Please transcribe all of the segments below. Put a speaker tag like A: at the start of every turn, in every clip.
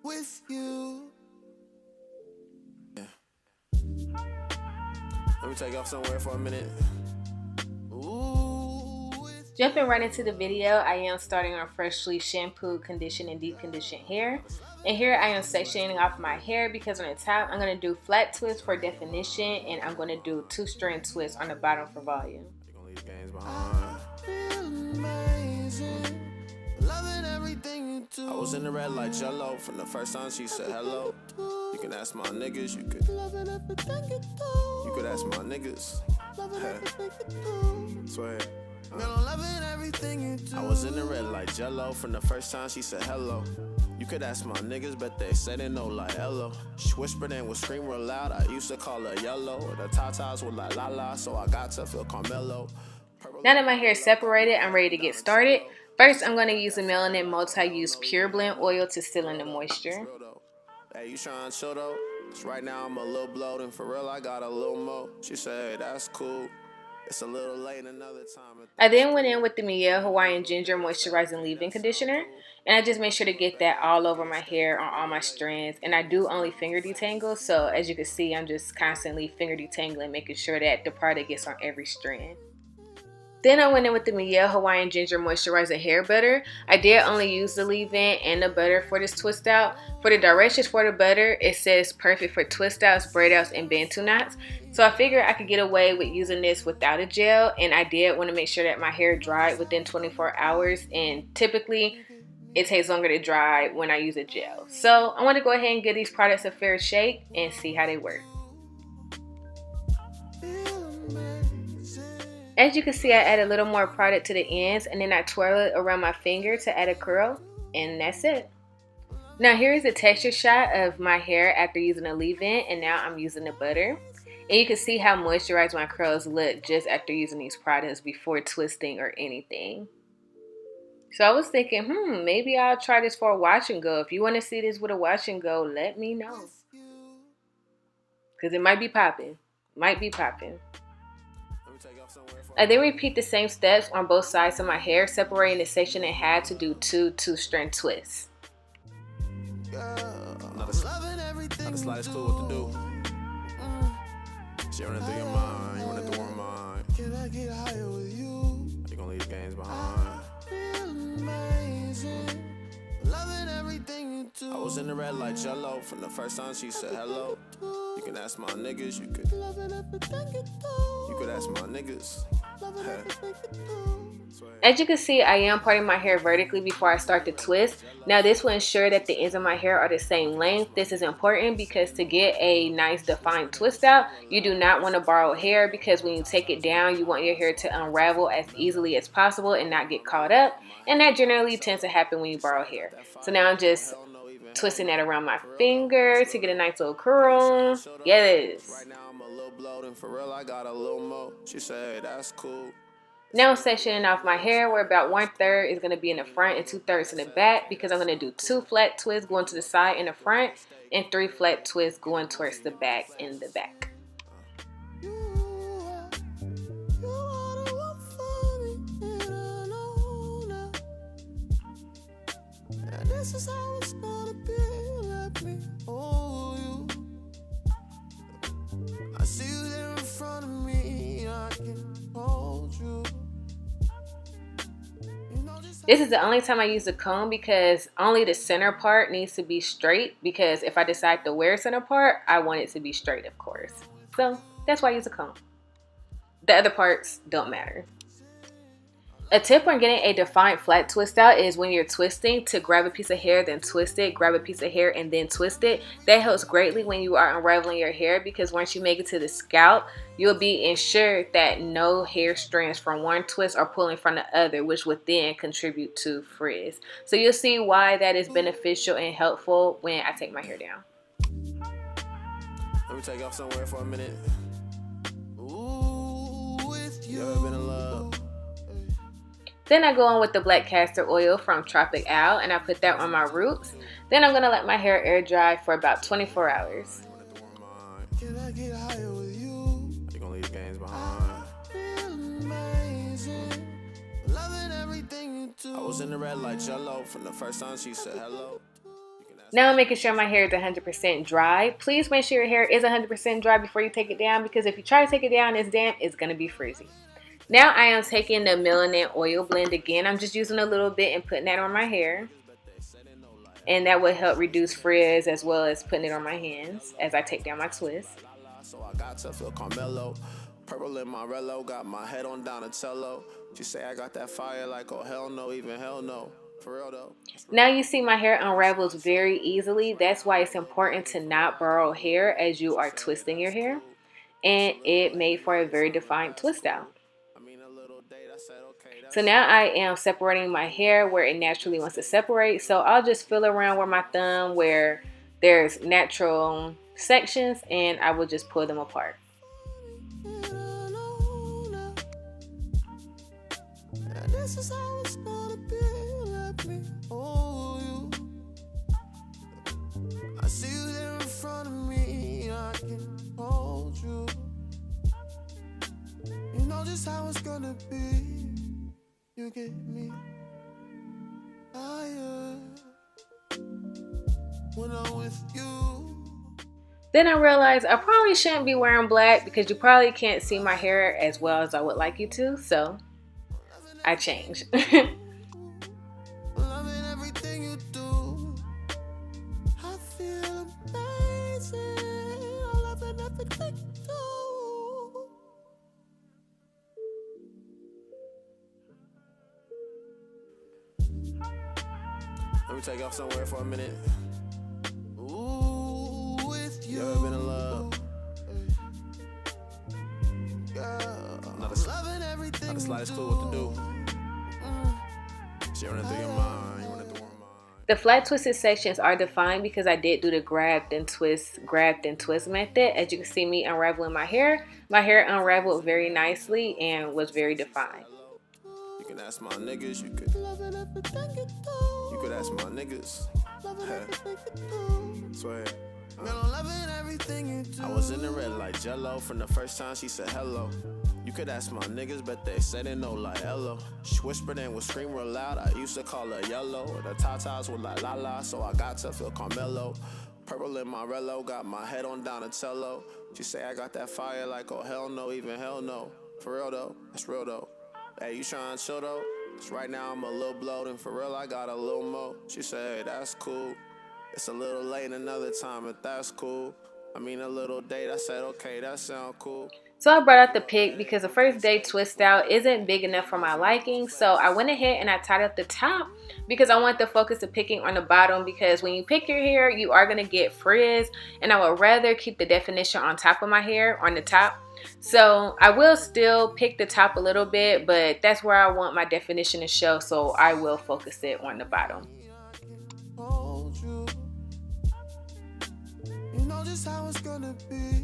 A: with you. Yeah. Let me take off somewhere for a minute.
B: Jumping right into the video, I am starting on freshly shampooed, conditioned, and deep conditioned hair. And here I am sectioning off my hair because on the top I'm going to do flat twists for definition, and I'm going to do 2-strand twists on the bottom for volume.
A: I was in the red like Jello from the first time she said hello. You can ask my niggas, you could ask my niggas. Swear. I was in the red like Jello from the first time she said hello. You could ask my niggas, but they said they know like hello. She whispered and would scream real loud. I used to call her yellow. The tatas were like la la, so I got to feel Carmelo.
B: Now that my hair is separated, I'm ready to get started. First, I'm going to use the Melanin Multi-Use Pure Blend Oil to seal in the moisture.
A: Hey, you trying to chill though? Right now I'm a little bloated, and for real I got a little more. She said, hey, that's cool. It's a little late another time.
B: I then went in with the Mielle Hawaiian Ginger Moisturizing Leave-In Conditioner. And I just made sure to get that all over my hair, on all my strands. And I do only finger detangle, so as you can see, I'm just constantly finger detangling, making sure that the product gets on every strand. Then I went in with the Mielle Hawaiian Ginger Moisturizing Hair Butter. I did only use the leave-in and the butter for this twist out. For the directions for the butter, it says perfect for twist outs, braid outs, and Bentonites. So I figured I could get away with using this without a gel, and I did want to make sure that my hair dried within 24 hours, and typically it takes longer to dry when I use a gel. So I want to go ahead and give these products a fair shake and see how they work. As you can see, I add a little more product to the ends, and then I twirl it around my finger to add a curl, and that's it. Now here is a texture shot of my hair after using the leave-in, and now I'm using the butter. And you can see how moisturized my curls look just after using these products before twisting or anything. So I was thinking, maybe I'll try this for a wash and go. If you want to see this with a wash and go, let me know. Because it might be popping. Might be popping. I then repeat the same steps on both sides of my hair, separating the section in half to do two-strand twists.
A: Not the slightest clue what to do. She running through your mind, you running through her mind. Can I get higher with you? You gonna leave the games behind. Loving everything you do. I was in the red like Jello from the first time she said hello. You can ask my niggas, you could ask my niggas.
B: As you can see, I am parting my hair vertically before I start the twist. Now this will ensure that the ends of my hair are the same length. This is important because to get a nice defined twist out, you do not want to borrow hair, because when you take it down, you want your hair to unravel as easily as possible and not get caught up. And that generally tends to happen when you borrow hair. So now I'm just twisting that around my finger to get a nice little curl. Yes.
A: Right now I'm a little bloated, for real I got a little more. She said, that's cool.
B: Now I'm sectioning off my hair, where about 1/3 is going to be in the front and 2/3 in the back, because I'm going to do 2 flat twists going to the side in the front and 3 flat twists going towards the back in the back.
A: This is how it's gonna be. Let me hold you. I see you there in front of me. I can hold you.
B: This is the only time I use the comb, because only the center part needs to be straight, because if I decide to wear center part, I want it to be straight, of course. So that's why I use a comb. The other parts don't matter. A tip on getting a defined flat twist out is when you're twisting to grab a piece of hair, then twist it, grab a piece of hair, and then twist it. That helps greatly when you are unraveling your hair, because once you make it to the scalp, you'll be ensured that no hair strands from one twist are pulling from the other, which would then contribute to frizz. So you'll see why that is beneficial and helpful when I take my hair down.
A: Let me take off somewhere for a minute. Ooh, with you ever been in love?
B: Then I go on with the black castor oil from Tropic Owl, and I put that on my roots. Then I'm going to let my hair air dry for about 24 hours.
A: Can I get higher with you? You gonna leave the games behind. Loving everything you do. I was in the red like Jello from the first time she said hello.
B: Now I'm making sure my hair is 100% dry. Please make sure your hair is 100% dry before you take it down, because if you try to take it down and it's damp, it's going to be frizzy. Now I am taking the Melanin oil blend again. I'm just using a little bit and putting that on my hair. And that will help reduce frizz as well as putting it on my hands as I take down my twist.
A: So I got to feel Carmelo. Purple in my Rello, got my head on Donatello. She say I got that fire like, oh hell no, even hell no. For real though.
B: Now you see my hair unravels very easily. That's why it's important to not borrow hair as you are twisting your hair. And it made for a very defined twist out. So now I am separating my hair where it naturally wants to separate. So I'll just feel around where my thumb where there's natural sections, and I will just pull them apart. This is how it's gonna be. Let me hold you. I see you there in front of me. I can hold you. You know just how it's gonna be. You get me higher when I'm with you. Then I realized I probably shouldn't be wearing black because you probably can't see my hair as well as I would like you to, so I changed. Let me take you off somewhere for a minute. Ooh, with you. You ever been in love? Not the slightest clue what to do. She running through your mind. You running through her mind. The flat twisted sections are defined because I did do the grab then twist method. As you can see me unraveling my hair unraveled very nicely and was very defined. You can ask my niggas, you could ask my niggas. Swear. I was in the red like Jello from the first time she said hello. You could ask my niggas, but they said it no like hello. She whispered and would scream real loud. I used to call her yellow. The tatas were like la la, so I got to feel Carmelo. Purple in my Rello, got my head on Donatello. She say I got that fire like, oh hell no, even hell no. For real though, that's real though. Hey, you trying to chill though? Cause right now I'm a little bloated, and for real I got a little more. She said, hey, that's cool. It's a little late another time, if that's cool. I mean a little date, I said, okay, that sound cool. So I brought out the pick because the first day twist out isn't big enough for my liking. So I went ahead and I tied up the top because I want the focus of picking on the bottom, because when you pick your hair, you are going to get frizz. And I would rather keep the definition on top of my hair, on the top. So I will still pick the top a little bit, but that's where I want my definition to show. So I will focus it on the bottom. You know just how it's gonna be.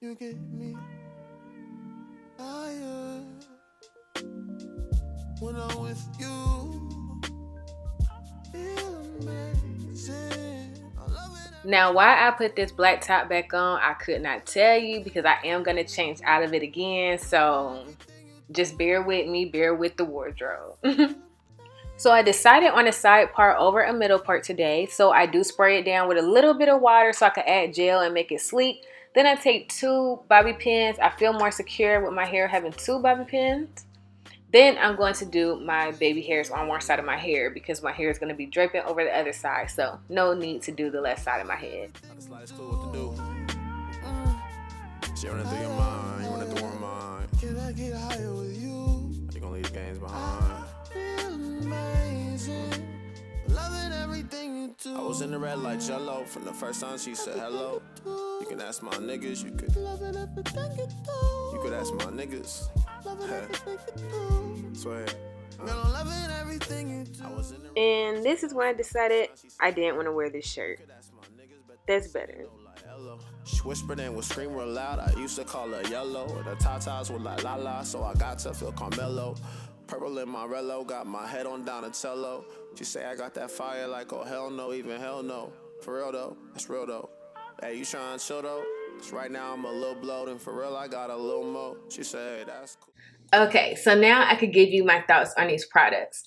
B: You get me higher when I'm with you. Feel amazing. Now, why I put this black top back on, I could not tell you, because I am going to change out of it again. So just bear with me, bear with the wardrobe. So I decided on a side part over a middle part today. So I do spray it down with a little bit of water so I can add gel and make it sleek. Then I take 2 bobby pins. I feel more secure with my hair having 2 bobby pins. Then I'm going to do my baby hairs on one side of my hair because my hair is going to be draping over the other side. So no need to do the left side of my head. She running through your mind, you running through her mind. Can I get higher with you? You gonna leave the games behind? Amazing. Loving everything you do. I was in the red like Jello from the first time she said hello. You can ask my niggas, you could ask my niggas. Swear. And this is when I decided I didn't want to wear this shirt. That's better. She whispered and would scream real loud. I used to call her yellow. The tatas were like la la, so I got to feel Carmelo. Purple in my Rello, got my head on Donatello. She say I got that fire like, oh hell no, even hell no. For real though, that's real though. Hey, you trying to chill though? Cause right now I'm a little bloated, and for real I got a little more. She said, hey, that's cool. Okay, so now I could give you my thoughts on these products.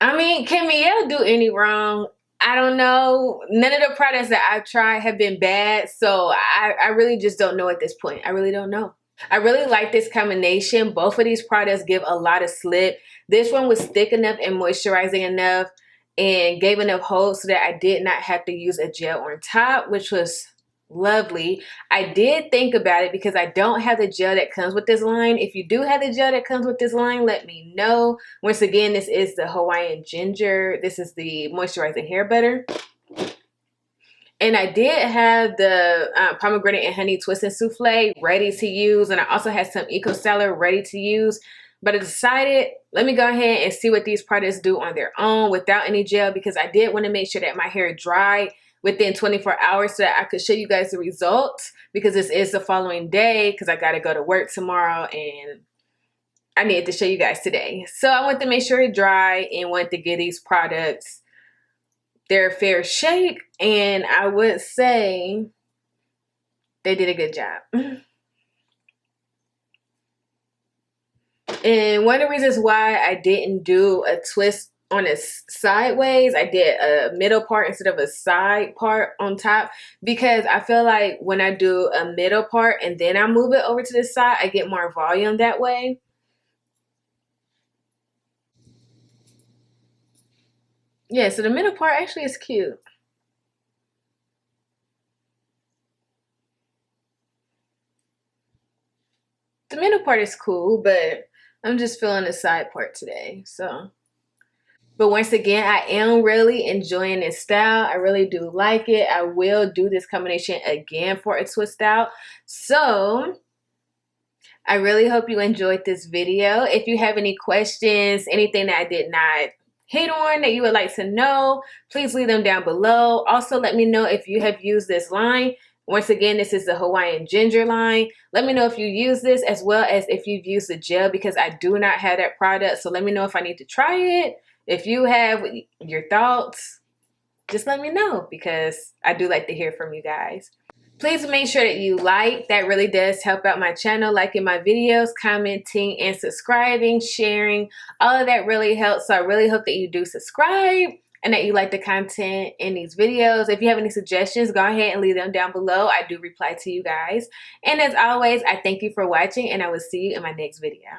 B: I mean, can Mielle do any wrong? I don't know. None of the products that I've tried have been bad, so I really just don't know at this point. I really don't know. I really like this combination. Both of these products give a lot of slip. This one was thick enough and moisturizing enough and gave enough hold so that I did not have to use a gel on top, which was lovely. I did think about it because I don't have the gel that comes with this line. If you do have the gel that comes with this line, let me know. Once again, this is the Hawaiian Ginger. This is the moisturizing hair butter. And I did have the pomegranate and honey twist and souffle ready to use. And I also had some eco styler ready to use. But I decided, let me go ahead and see what these products do on their own without any gel, because I did want to make sure that my hair dried within 24 hours so that I could show you guys the results, because this is the following day because I got to go to work tomorrow and I needed to show you guys today. So I wanted to make sure it dried and wanted to give these products their fair shake, and I would say they did a good job. And one of the reasons why I didn't do a twist on a sideways, I did a middle part instead of a side part on top, because I feel like when I do a middle part and then I move it over to the side, I get more volume that way. Yeah, so the middle part actually is cute. The middle part is cool, but I'm just feeling the side part today, so. But once again, I am really enjoying this style. I really do like it. I will do this combination again for a twist out. So I really hope you enjoyed this video. If you have any questions, anything that I did not hit on that you would like to know, please leave them down below. Also, let me know if you have used this line. Once again, this is the Hawaiian Ginger line. Let me know if you use this, as well as if you've used the gel, because I do not have that product. So let me know if I need to try it. If you have your thoughts, just let me know, because I do like to hear from you guys. Please make sure that you like. That really does help out my channel. Liking my videos, commenting, and subscribing, sharing. All of that really helps. So I really hope that you do subscribe and that you like the content in these videos. If you have any suggestions, go ahead and leave them down below. I do reply to you guys. And as always, I thank you for watching, and I will see you in my next video.